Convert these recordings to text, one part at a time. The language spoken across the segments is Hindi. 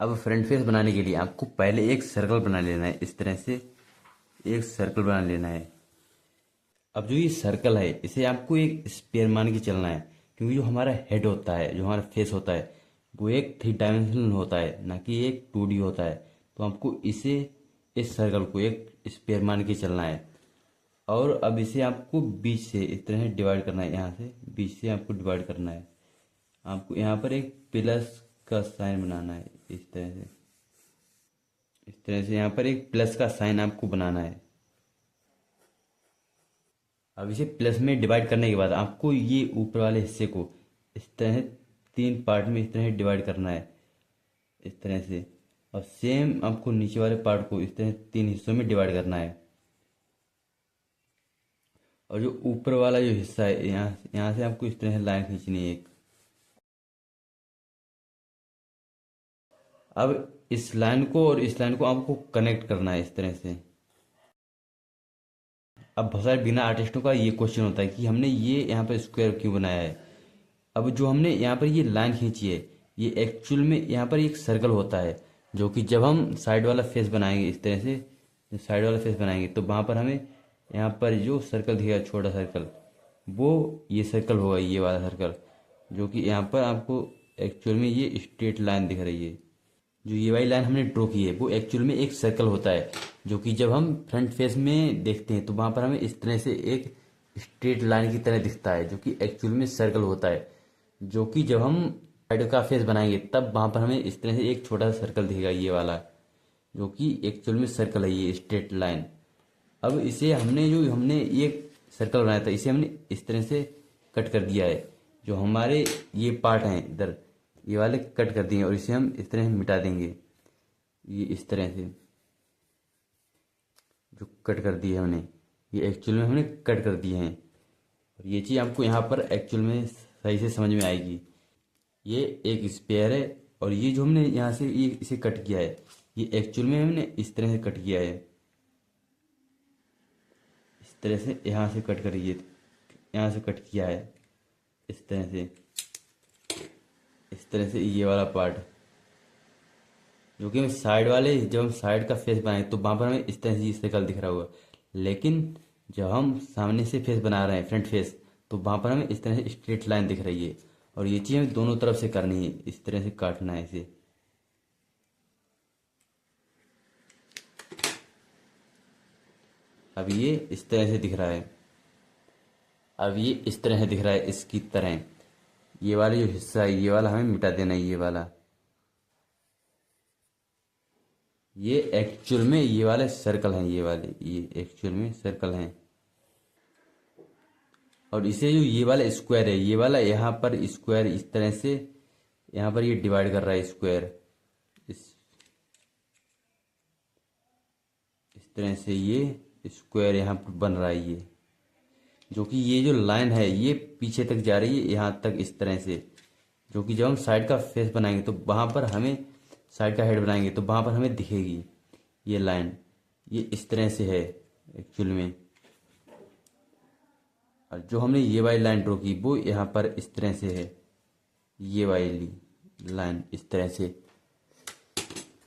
अब फ्रंट फेस बनाने के लिए आपको पहले एक सर्कल बना लेना है। इस तरह से एक सर्कल बना लेना है। अब जो ये सर्कल है इसे आपको एक स्पेयर मान के चलना है, क्योंकि जो हमारा हेड होता है, जो हमारा फेस होता है, वो एक 3 डायमेंशनल होता है, ना कि एक 2D होता है। तो आपको इसे, इस सर्कल को एक स्पेयर मान के चलना है। और अब इसे आपको बीच से इस तरह डिवाइड करना है। यहाँ से बीच से आपको डिवाइड करना है। आपको यहाँ पर एक प्लस का साइन बनाना है। इस तरह से यहाँ पर एक प्लस का साइन आपको बनाना है। अब इसे प्लस में डिवाइड करने के बाद आपको ये ऊपर वाले हिस्से को इस तरह 3 पार्ट में इस तरह डिवाइड करना है, इस तरह से। और सेम आपको नीचे वाले पार्ट को इस तरह 3 हिस्सों में डिवाइड करना है। और जो ऊपर वाला जो हिस्सा है, यहाँ यहाँ से आपको इस तरह लाइन खींचनी है एक। अब इस लाइन को और इस लाइन को आपको कनेक्ट करना है इस तरह से। अब बहुत सारे बिना आर्टिस्टों का ये क्वेश्चन होता है कि हमने ये यहाँ पर स्क्वायर क्यों बनाया है। अब जो हमने यहाँ पर ये लाइन खींची है, ये एक्चुअल में यहाँ पर एक सर्कल होता है, जो कि जब हम साइड वाला फेस बनाएंगे इस तरह से, साइड वाला फेस बनाएंगे तो वहाँ पर हमें यहाँ पर जो सर्कल दिखेगा, छोटा सर्कल, वो ये सर्कल होगा, ये वाला सर्कल, जो कि यहाँ पर आपको एक्चुअल में ये स्ट्रेट लाइन दिख रही है। जो ये वाली लाइन हमने ड्रॉ की है वो एक्चुअल में एक सर्कल होता है, जो कि जब हम फ्रंट फेस में देखते हैं तो वहाँ पर हमें इस तरह से एक स्ट्रेट लाइन की तरह दिखता है, जो कि एक्चुअल में सर्कल होता है। जो कि जब हम साइड का फेस बनाएंगे तब वहाँ पर हमें इस तरह से एक छोटा सा सर्कल दिखेगा, ये वाला, जो कि एक्चुअल में सर्कल है, ये स्ट्रेट लाइन। अब इसे हमने ये सर्कल बनाया था, इसे हमने इस तरह से कट कर दिया है। जो हमारे ये पार्ट हैं इधर, ये वाले कट कर दिए और इसे हम इस तरह से मिटा देंगे। ये इस तरह से जो कट कर दिए हमने, ये एक्चुअल में हमने कट कर दिए हैं। और ये चीज़ आपको यहाँ पर एक्चुअल में सही से समझ में आएगी। ये एक स्पेयर है, और ये जो हमने यहाँ से ये इसे कट किया है, ये एक्चुअल में हमने इस तरह से कट किया है। इस तरह से यहाँ से कट करिए, यहाँ से कट किया है इस तरह से। इस तरह से ये वाला पार्ट, जो कि हम साइड वाले, जब हम साइड का फेस बनाए तो वहाँ पर हमें इस तरह से ये सर्कल दिख रहा होगा। लेकिन जब हम सामने से फेस बना रहे हैं, फ्रंट फेस, तो वहाँ पर हमें इस तरह से स्ट्रेट लाइन दिख रही है। और ये चीज़ हमें दोनों तरफ से करनी है, इस तरह से काटना है इसे। अब ये इस तरह से दिख रहा है। अब ये इस तरह से दिख रहा है, इसकी तरह। ये वाला जो हिस्सा है, ये वाला हमें मिटा देना है, ये वाला। ये एक्चुअल में ये वाले सर्कल हैं, ये वाले, ये एक्चुअल में सर्कल हैं। और इसे जो ये वाला स्क्वायर है, ये वाला यहाँ पर स्क्वायर इस तरह से यहाँ पर ये डिवाइड कर रहा है स्क्वायर। इस तरह से ये स्क्वायर यहाँ पर बन रहा है, ये जो कि ये जो लाइन है ये पीछे तक जा रही है, यहाँ तक, इस तरह से। जो कि जब हम साइड का फेस बनाएंगे तो वहाँ पर हमें, साइड का हेड बनाएंगे तो वहाँ पर हमें दिखेगी ये लाइन। ये इस तरह से है एक्चुअल में। और जो हमने ये वाली लाइन ड्रॉ की वो यहाँ पर इस तरह से है, ये वाली लाइन इस तरह से।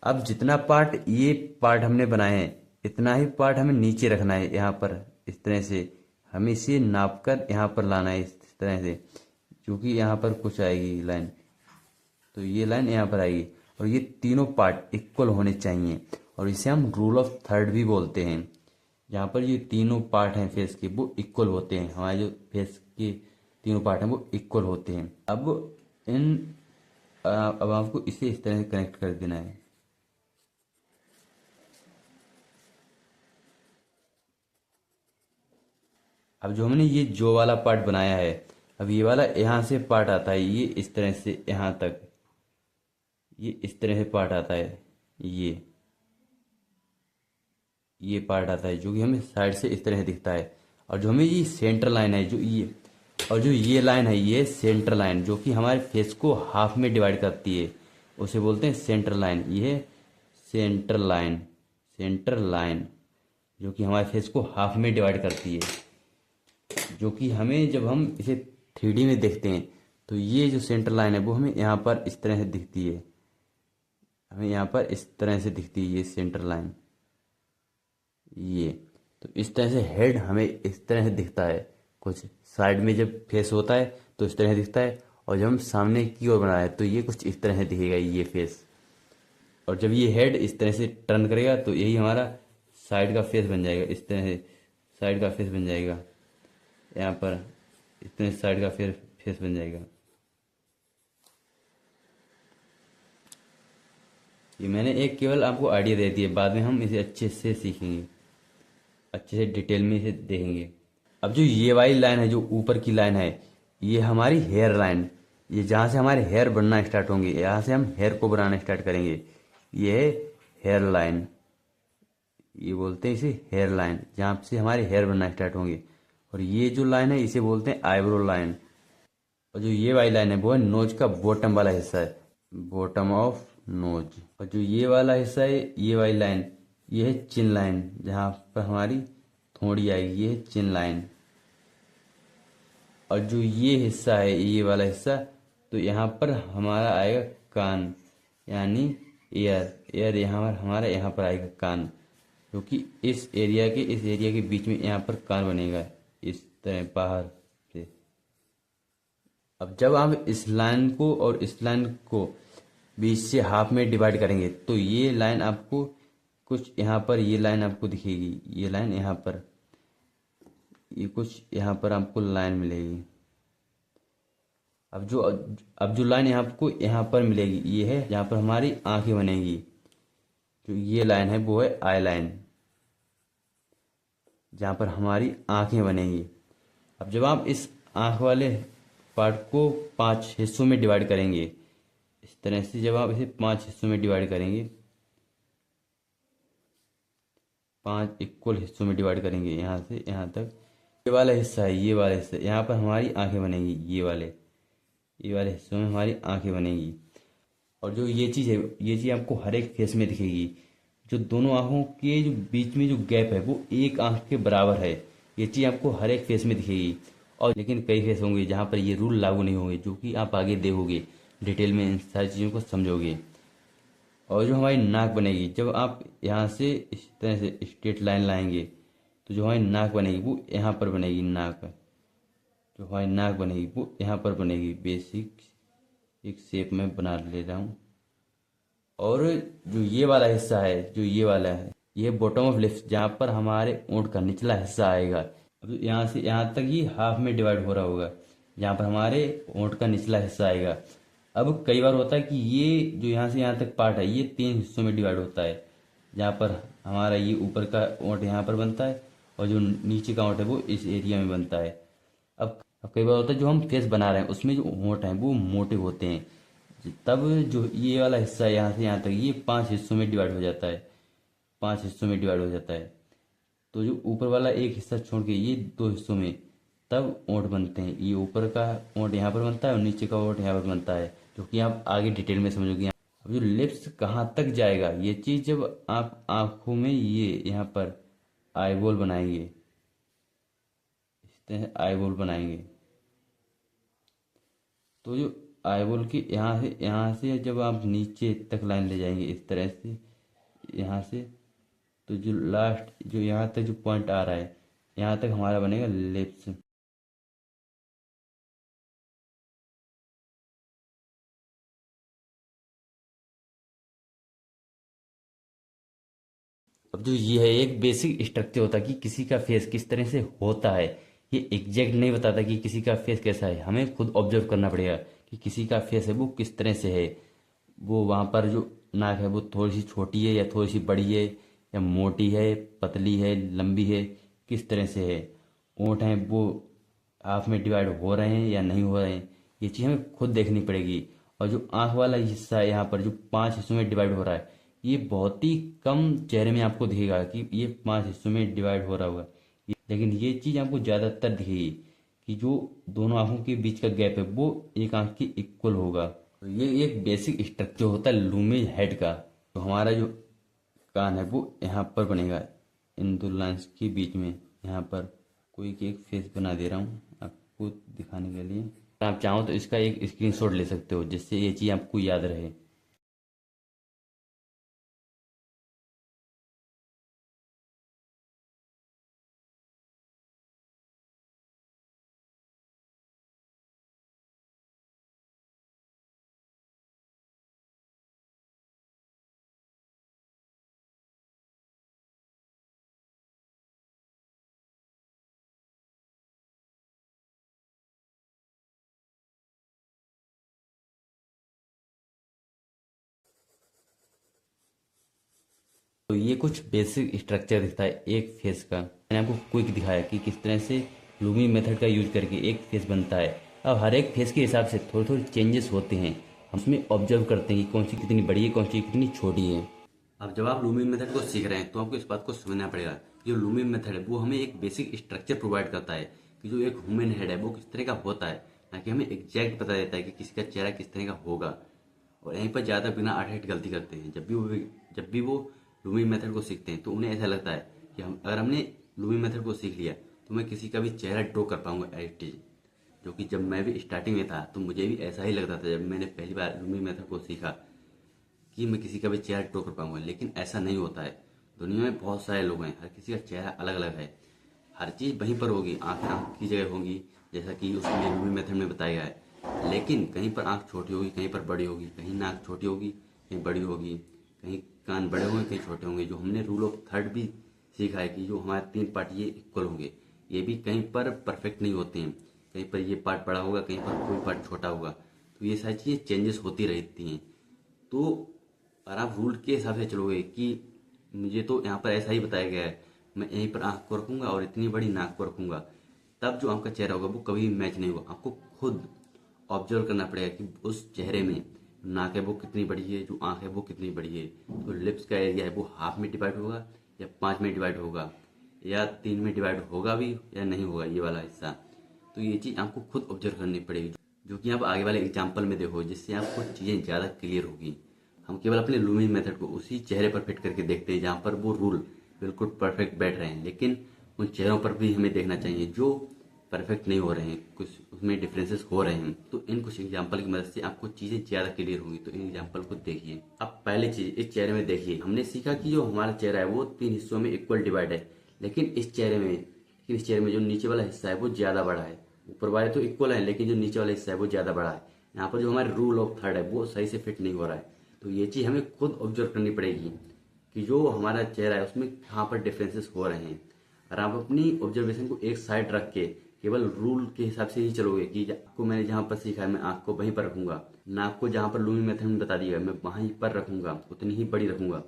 अब जितना पार्ट, ये पार्ट हमने बनाए हैं, इतना ही पार्ट हमें नीचे रखना है यहाँ पर, इस तरह से। हमें इसे नाप कर यहाँ पर लाना है इस तरह से, क्योंकि यहाँ पर कुछ आएगी लाइन, तो ये लाइन यहाँ पर आएगी। और ये तीनों पार्ट इक्वल होने चाहिए, और इसे हम रूल ऑफ थर्ड भी बोलते हैं। यहाँ पर ये तीनों पार्ट हैं फेस के, वो इक्वल होते हैं। हमारे जो फेस के तीनों पार्ट हैं वो इक्वल होते हैं। अब आपको इसे इस तरह से कनेक्ट कर देना है। अब जो हमने ये जो वाला पार्ट बनाया है, अब ये वाला यहाँ से पार्ट आता है, ये इस तरह से यहाँ तक, ये इस तरह से पार्ट आता है, ये पार्ट आता है, जो कि हमें साइड से इस तरह से दिखता है। और जो हमें ये सेंटर लाइन है, जो ये, और जो ये लाइन है, ये सेंटर लाइन, जो कि हमारे फेस को हाफ में डिवाइड करती है, उसे बोलते हैं सेंटर लाइन। ये है सेंटर लाइन, सेंटर लाइन, जो कि हमारे फेस को हाफ में डिवाइड करती है। जो कि हमें, जब हम इसे 3D में देखते हैं तो ये जो सेंटर लाइन है वो हमें यहाँ पर इस तरह से दिखती है। हमें यहाँ पर इस तरह से दिखती है ये सेंटर लाइन। ये तो इस तरह से हेड हमें इस तरह से दिखता है। कुछ साइड में जब फेस होता है तो इस तरह से दिखता है, और जब हम सामने की ओर बना है तो ये कुछ इस तरह से दिखेगा ये फेस। और जब ये हेड इस तरह से टर्न करेगा तो यही हमारा साइड का फेस बन जाएगा। इस तरह से साइड का फेस बन जाएगा, यहाँ पर इस तरह से साइड का फेस बन जाएगा। ये मैंने एक केवल आपको आइडिया दे दिया, बाद में हम इसे अच्छे से सीखेंगे, अच्छे से डिटेल में इसे देखेंगे। अब जो ये वाली लाइन है, जो ऊपर की लाइन है, ये हमारी हेयर लाइन, ये जहाँ से हमारे हेयर बनना स्टार्ट होंगे, यहाँ से हम हेयर को बनाना स्टार्ट करेंगे। ये है हेयर लाइन, ये बोलते हैं इसे हेयर लाइन, जहाँ से हमारे हेयर बनना स्टार्ट होंगे। और ये जो लाइन है इसे बोलते हैं आईब्रो लाइन। और जो ये वाली लाइन है वो है नोज का बॉटम वाला हिस्सा है, बॉटम ऑफ नोज। और जो ये वाला हिस्सा है, ये वाली लाइन, ये है चिन लाइन, जहाँ पर हमारी थोड़ी आएगी, ये है चिन लाइन। और जो ये हिस्सा है, ये वाला हिस्सा, तो यहाँ पर हमारा आएगा कान, यानी एयर यहाँ पर हमारा यहाँ पर आएगा कान, क्योंकि इस एरिया के बीच में यहाँ पर कान बनेगा इस तरह बाहर से। अब जब आप इस लाइन को और इस लाइन को बीच से हाफ में डिवाइड करेंगे तो ये लाइन आपको कुछ यहाँ पर, ये लाइन आपको दिखेगी, ये लाइन यहाँ पर, ये कुछ यहाँ पर आपको लाइन मिलेगी। अब जो लाइन आपको यहाँ पर मिलेगी, ये है जहाँ पर हमारी आंखें बनेगी। जो ये लाइन है वो है आई लाइन, जहाँ पर हमारी आंखें बनेगी। अब जब आप इस आंख वाले पार्ट को 5 हिस्सों में डिवाइड करेंगे, इस तरह से जब आप इसे 5 हिस्सों में डिवाइड करेंगे, 5 इक्वल हिस्सों में डिवाइड करेंगे, यहाँ से यहाँ तक, ये वाला हिस्सा है, ये वाला हिस्सा, यहाँ पर हमारी आंखें बनेगी, ये वाले हिस्सों में हमारी आंखें बनेगी। और जो ये चीज़ है, ये चीज़ आपको हर एक फेस में दिखेगी। जो दोनों आंखों के जो बीच में जो गैप है वो एक आंख के बराबर है, ये चीज़ आपको हर एक फेस में दिखेगी। और लेकिन कई फेस होंगे जहाँ पर ये रूल लागू नहीं होंगे, जो कि आप आगे देखोगे, डिटेल में इन सारी चीज़ों को समझोगे। और जो हमारी नाक बनेगी, जब आप यहाँ से इस तरह से स्ट्रेट लाइन लाएंगे तो जो हमारी नाक बनेगी वो यहाँ पर बनेगी। नाक, जो हमारी नाक बनेगी वो यहाँ पर बनेगी। बेसिक एक शेप में बना ले रहा हूँ। और जो ये वाला हिस्सा है, जो ये वाला है, ये बॉटम ऑफ लिप्स, जहाँ पर हमारे ओंठ का निचला हिस्सा आएगा। अब यहाँ से यहाँ तक ही हाफ में डिवाइड हो रहा होगा, जहाँ पर हमारे ओंठ का निचला हिस्सा आएगा। अब कई बार होता है कि ये जो यहाँ से यहाँ तक पार्ट है, ये 3 हिस्सों में डिवाइड होता है, जहाँ पर हमारा ये ऊपर का ओंठ यहाँ पर बनता है और जो नीचे का ओंठ है वो इस एरिया में बनता है। अब कई बार होता है जो हम फेस बना रहे हैं उसमें जो होंठ हैं वो मोटे होते हैं, तब जो ये वाला हिस्सा है यहाँ से यहाँ तक, ये 5 हिस्सों में डिवाइड हो जाता है, 5 हिस्सों में डिवाइड हो जाता है। तो जो ऊपर वाला एक हिस्सा छोड़ के ये 2 हिस्सों में तब ओंठ बनते हैं। ये ऊपर का ओंठ यहाँ पर बनता है और नीचे का ओंठ यहाँ पर बनता है, जो कि आप आगे डिटेल में समझोगे। अब जो लिप्स कहाँ तक जाएगा, ये चीज़ जब आप आंखों में ये यहाँ पर आईबॉल बनाएंगे, इस तरह आईबॉल बनाएंगे, तो जो आईबॉल की यहाँ से जब आप नीचे तक लाइन ले जाएंगे इस तरह से, यहाँ से, तो जो लास्ट जो यहाँ तक जो पॉइंट आ रहा है, यहाँ तक हमारा बनेगा लिप्स। अब जो ये है एक बेसिक स्ट्रक्चर होता है कि किसी का फेस किस तरह से होता है। ये एग्जैक्ट नहीं बताता कि किसी का फेस कैसा है, हमें खुद ऑब्जर्व करना पड़ेगा कि किसी का फेस है वो किस तरह से है। वो वहाँ पर जो नाक है वो थोड़ी सी छोटी है या थोड़ी सी बड़ी है, या मोटी है, पतली है, लंबी है, किस तरह से है। ओंठ हैं वो हाफ में डिवाइड हो रहे हैं या नहीं हो रहे हैं, ये चीज़ हमें खुद देखनी पड़ेगी। और जो आँख वाला हिस्सा है यहाँ पर जो 5 हिस्सों में डिवाइड हो रहा है, ये बहुत ही कम चेहरे में आपको दिखेगा कि ये 5 हिस्सों में डिवाइड हो रहा होगा, लेकिन ये चीज़ आपको ज़्यादातर दिखेगी कि जो दोनों आंखों के बीच का गैप है वो एक आंख के इक्वल होगा। तो ये एक बेसिक स्ट्रक्चर होता है लूमेज हेड का। तो हमारा जो कान है वो यहाँ पर बनेगा, इन दो लाइन्स के बीच में। यहाँ पर कोई एक फेस बना दे रहा हूँ आपको दिखाने के लिए। आप चाहो तो इसका एक स्क्रीनशॉट ले सकते हो जिससे ये चीज़ आपको याद रहे। तो ये कुछ बेसिक स्ट्रक्चर दिखता है एक फेस का। मैंने आपको क्विक दिखाया कि किस तरह से लूमी मेथड का यूज करके एक फेस बनता है। अब हर एक फेस के हिसाब से थोड़े थोड़े चेंजेस होते हैं, हम उसमें ऑब्जर्व करते हैं कि कौन सी कितनी बड़ी है, कौन सी कितनी छोटी है। अब जब आप लूमी मेथड को सीख रहे हैं तो आपको इस बात को समझना पड़ेगा, जो लूमी मेथड है वो हमें एक बेसिक स्ट्रक्चर प्रोवाइड करता है कि जो एक ह्यूमन हेड है वो किस तरह का होता है, ना कि हमें एग्जैक्ट बता देता है कि किसी का चेहरा किस तरह का होगा। और यहीं पर ज़्यादा बिना आर्टिस्ट गलती करते हैं। जब भी वो लूमी मेथड को सीखते हैं तो उन्हें ऐसा लगता है कि हमने लूमी मेथड को सीख लिया तो मैं किसी का भी चेहरा ड्रॉ कर पाऊंगा एज इट इज। जो कि जब मैं भी स्टार्टिंग में था तो मुझे भी ऐसा ही लगता था जब मैंने पहली बार लूमी मेथड को सीखा कि मैं किसी का भी चेहरा ड्रॉ कर पाऊंगा, लेकिन ऐसा नहीं होता है। दुनिया में बहुत सारे लोग हैं, हर किसी का चेहरा अलग अलग है। हर चीज़ वहीं पर होगी, आँख आँख की जगह होंगी जैसा कि उसमें लूमी मेथड में बताया गया है, लेकिन कहीं पर आँख छोटी होगी, कहीं पर बड़ी होगी, कहीं नाक छोटी होगी, कहीं बड़ी होगी, कहीं कान बड़े होंगे, कहीं छोटे होंगे। जो हमने रूल ऑफ थर्ड भी सीखा है कि जो हमारे 3 पार्ट ये इक्वल होंगे, ये भी कहीं पर परफेक्ट नहीं होते हैं। कहीं पर ये पार्ट बड़ा होगा, कहीं पर कोई पार्ट छोटा होगा। तो ये सारी चीज़ें चेंजेस होती रहती हैं। तो अगर आप रूल के हिसाब से चलोगे कि मुझे तो यहाँ पर ऐसा ही बताया गया है, मैं यहीं पर आँख को रखूंगा और इतनी बड़ी नाक को रखूंगा, तब जो आपका चेहरा होगा वो कभी भी मैच नहीं होगा। आपको खुद ऑब्जर्व करना पड़ेगा कि उस चेहरे में नाक है वो कितनी बड़ी है, जो आँख है वो कितनी बड़ी है, तो लिप्स का एरिया है वो हाफ में डिवाइड होगा या 5 में डिवाइड होगा या 3 में डिवाइड होगा भी या नहीं होगा ये वाला हिस्सा। तो ये चीज़ आपको खुद ऑब्जर्व करनी पड़ेगी, जो कि आप आगे वाले एग्जाम्पल में देखो, जिससे आपको चीज़ें ज़्यादा क्लियर होगी। हम केवल अपने लूमिन मेथड को उसी चेहरे पर फिट करके देखते हैं जहाँ पर वो रूल बिल्कुल परफेक्ट बैठ रहे हैं, लेकिन उन चेहरों पर भी हमें देखना चाहिए जो परफेक्ट नहीं हो रहे हैं, कुछ उसमें डिफरेंसेस हो रहे हैं। तो इन कुछ एग्जाम्पल की मदद से आपको चीज़ें ज़्यादा क्लियर होंगी। तो इन एग्जाम्पल को देखिए। अब पहली चीज़ इस चेहरे में देखिए, हमने सीखा कि जो हमारा चेहरा है वो 3 हिस्सों में इक्वल डिवाइड है, लेकिन इस चेहरे में जो नीचे वाला हिस्सा है वो ज़्यादा बड़ा है। ऊपर वाले तो इक्वल है, लेकिन जो नीचे वाला हिस्सा है वो ज़्यादा बड़ा है। यहाँ पर जो हमारे रूल ऑफ थर्ड है वो सही से फिट नहीं हो रहा है। तो ये चीज़ हमें खुद ऑब्जर्व करनी पड़ेगी कि जो हमारा चेहरा है उसमें कहाँ पर डिफरेंसेस हो रहे हैं। और आप अपनी ऑब्जर्वेशन को एक साइड रख के केवल रूल के हिसाब से ही चलोगे कि आपको मैंने जहाँ पर सीखा है मैं आँख को वहीं पर रखूंगा, नाक को जहाँ पर लूमी मेथड में बता दिया मैं वहीं पर रखूंगा, उतनी ही बड़ी रखूंगा,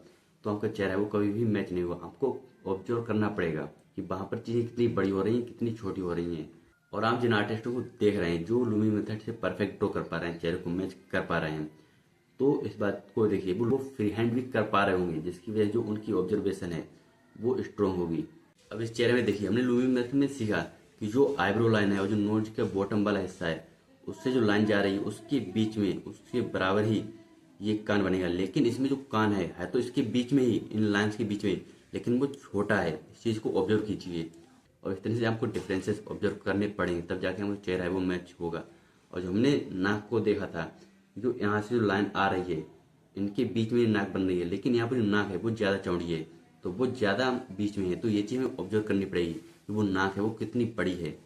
तो आपका चेहरा है वो कभी भी मैच नहीं होगा। आपको ऑब्जर्व करना पड़ेगा कि वहाँ पर चीज़ें कितनी बड़ी हो रही हैं, कितनी छोटी हो रही हैं। और आप जिन आर्टिस्टों को देख रहे हैं जो लूमी मेथड से परफेक्ट ड्रॉ कर पा रहे हैं, चेहरे को मैच कर पा रहे हैं, तो इस बात को देखिए वो लोग फ्री हैंड भी कर पा रहे होंगे, जिसकी वजह जो उनकी ऑब्जर्वेशन है वो स्ट्रॉन्ग होगी। अब इस चेहरे में देखिए, हमने लूमी मेथड में सीखा कि जो आईब्रो लाइन है और जो नोज का बॉटम वाला हिस्सा है उससे जो लाइन जा रही है उसके बीच में, उसके बराबर ही ये कान बनेगा। लेकिन इसमें जो कान है तो इसके बीच में ही, इन लाइन्स के बीच में, लेकिन वो छोटा है। इस चीज़ को ऑब्जर्व कीजिए और इस तरह से आपको डिफरेंसेस ऑब्जर्व करने पड़ेंगे, तब जाके हमारा चेहरा है वो मैच होगा। और जो हमने नाक को देखा था, जो यहाँ से जो लाइन आ रही है इनके बीच में नाक बन रही है, लेकिन यहाँ पर जो नाक है वो ज़्यादा चौड़ी है, तो वो ज़्यादा बीच में है। तो ये चीज़ हमें ऑब्जर्व करनी पड़ेगी कि वो नाक है वो कितनी बड़ी है।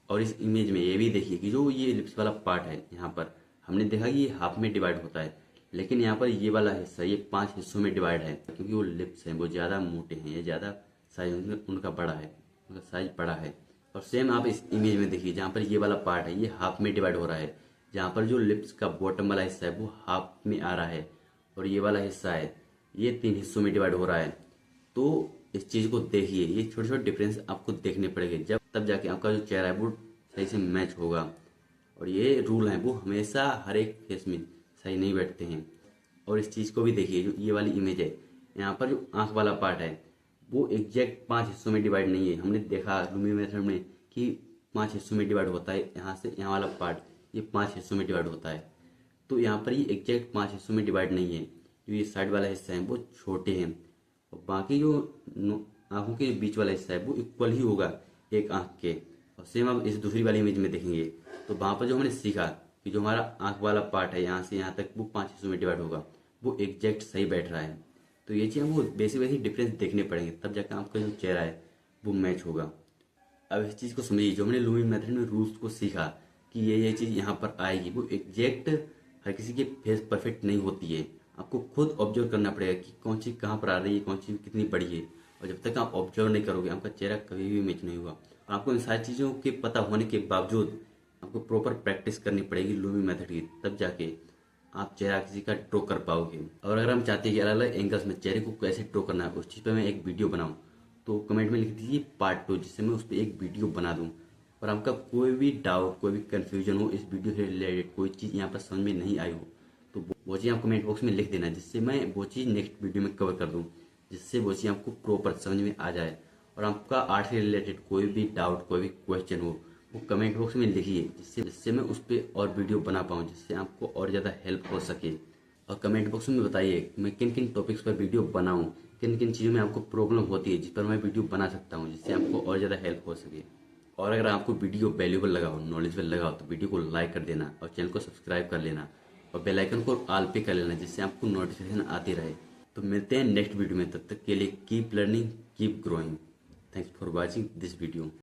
और इस इमेज में ये भी देखिए कि जो ये लिप्स वाला पार्ट है, यहाँ पर हमने देखा कि ये हाफ में डिवाइड होता है, लेकिन यहाँ पर ये वाला हिस्सा ये 5 हिस्सों में डिवाइड है, क्योंकि वो लिप्स हैं वो ज़्यादा मोटे हैं, ये ज़्यादा साइज उनका बड़ा है, उनका साइज बड़ा है। और सेम आप इस इमेज में देखिए, जहाँ पर ये वाला पार्ट है ये हाफ में डिवाइड हो रहा है, जहाँ पर जो लिप्स का बॉटम वाला हिस्सा है वो हाफ में आ रहा है, और ये वाला हिस्सा है ये 3 हिस्सों में डिवाइड हो रहा है। तो इस चीज़ को देखिए, ये छोटे छोटे डिफरेंस आपको देखने पड़ेंगे, जब तब जाके आपका जो चेहरा है वो सही से मैच होगा। और ये रूल हैं वो हमेशा हर एक फेस में सही नहीं बैठते हैं। और इस चीज़ को भी देखिए, जो ये वाली इमेज है यहाँ पर जो आँख वाला पार्ट है वो एग्जैक्ट 5 हिस्सों में डिवाइड नहीं है। हमने देखा लूमी मेथड में कि 5 हिस्सों में डिवाइड होता है, यहाँ से यहाँ वाला पार्ट ये 5 हिस्सों में डिवाइड होता है। तो यहाँ पर ये एग्जैक्ट 5 हिस्सों में डिवाइड नहीं है, जो ये साइड वाला हिस्सा है वो छोटे हैं, और बाकी जो आंखों के बीच वाला हिस्सा है वो इक्वल ही होगा एक आंख के। और सेम आप इस दूसरी वाली इमेज में देखेंगे तो वहाँ पर जो हमने सीखा कि जो हमारा आंख वाला पार्ट है यहाँ से यहाँ तक वो 5 हिस्सों में डिवाइड होगा, वो एग्जैक्ट सही बैठ रहा है। तो ये चीज़ हमको बेसिक डिफरेंस देखने पड़ेंगे, तब जाकर आपका जो चेहरा है वो मैच होगा। अब इस चीज़ को समझिए, जो हमने लूमी मेथड में रूल्स को सीखा कि ये चीज़ यहाँ पर आएगी, वो एग्जैक्ट हर किसी के फेस परफेक्ट नहीं होती है। आपको खुद ऑब्जर्व करना पड़ेगा कि कौन चीज़ कहाँ पर आ रही है, कौन चीज़ कितनी बड़ी है। और जब तक आप ऑब्जर्व नहीं करोगे आपका चेहरा कभी भी मैच नहीं होगा। और आपको इन सारी चीज़ों के पता होने के बावजूद आपको प्रॉपर प्रैक्टिस करनी पड़ेगी लूमी मेथड की, तब जाके आप चेहरा किसी का ड्रॉ कर पाओगे। और अगर हम चाहते हैं कि अलग अलग एंगल्स में चेहरे को कैसे ड्रॉ करना है उस चीज़ पर मैं एक वीडियो बनाऊँ, तो कमेंट में लिख दीजिए पार्ट 2, जिससे मैं उस पर एक वीडियो बना दूँ। और आपका कोई भी डाउट, कोई भी कन्फ्यूजन हो इस वीडियो से रिलेटेड, कोई चीज़ यहाँ पर समझ में नहीं आई हो, तो वो चीज़ आप कमेंट बॉक्स में लिख देना, जिससे मैं वो चीज़ नेक्स्ट वीडियो में कवर कर दूँ, जिससे वो चीज़ आपको प्रॉपर समझ में आ जाए। और आपका आर्ट से रिलेटेड कोई भी डाउट, कोई भी क्वेश्चन हो, वो कमेंट बॉक्स में लिखिए, जिससे मैं उस पर और वीडियो बना पाऊँ, जिससे आपको और ज़्यादा हेल्प हो सके। और कमेंट बॉक्स में बताइए मैं किन किन टॉपिक्स पर वीडियो बनाऊँ, किन किन चीज़ों में आपको प्रॉब्लम होती है जिस पर मैं वीडियो बना सकता हूँ, जिससे आपको और ज़्यादा हेल्प हो सके। और अगर आपको वीडियो वैल्यूएबल लगा हो, नॉलेजेबल लगा हो, तो वीडियो को लाइक कर देना और चैनल को सब्सक्राइब कर लेना और बेल आइकन को ऑल पे कर लेना, जिससे आपको नोटिफिकेशन आती रहे। तो मिलते हैं नेक्स्ट वीडियो में, तब तक के लिए keep learning, keep growing. Thanks for watching this video.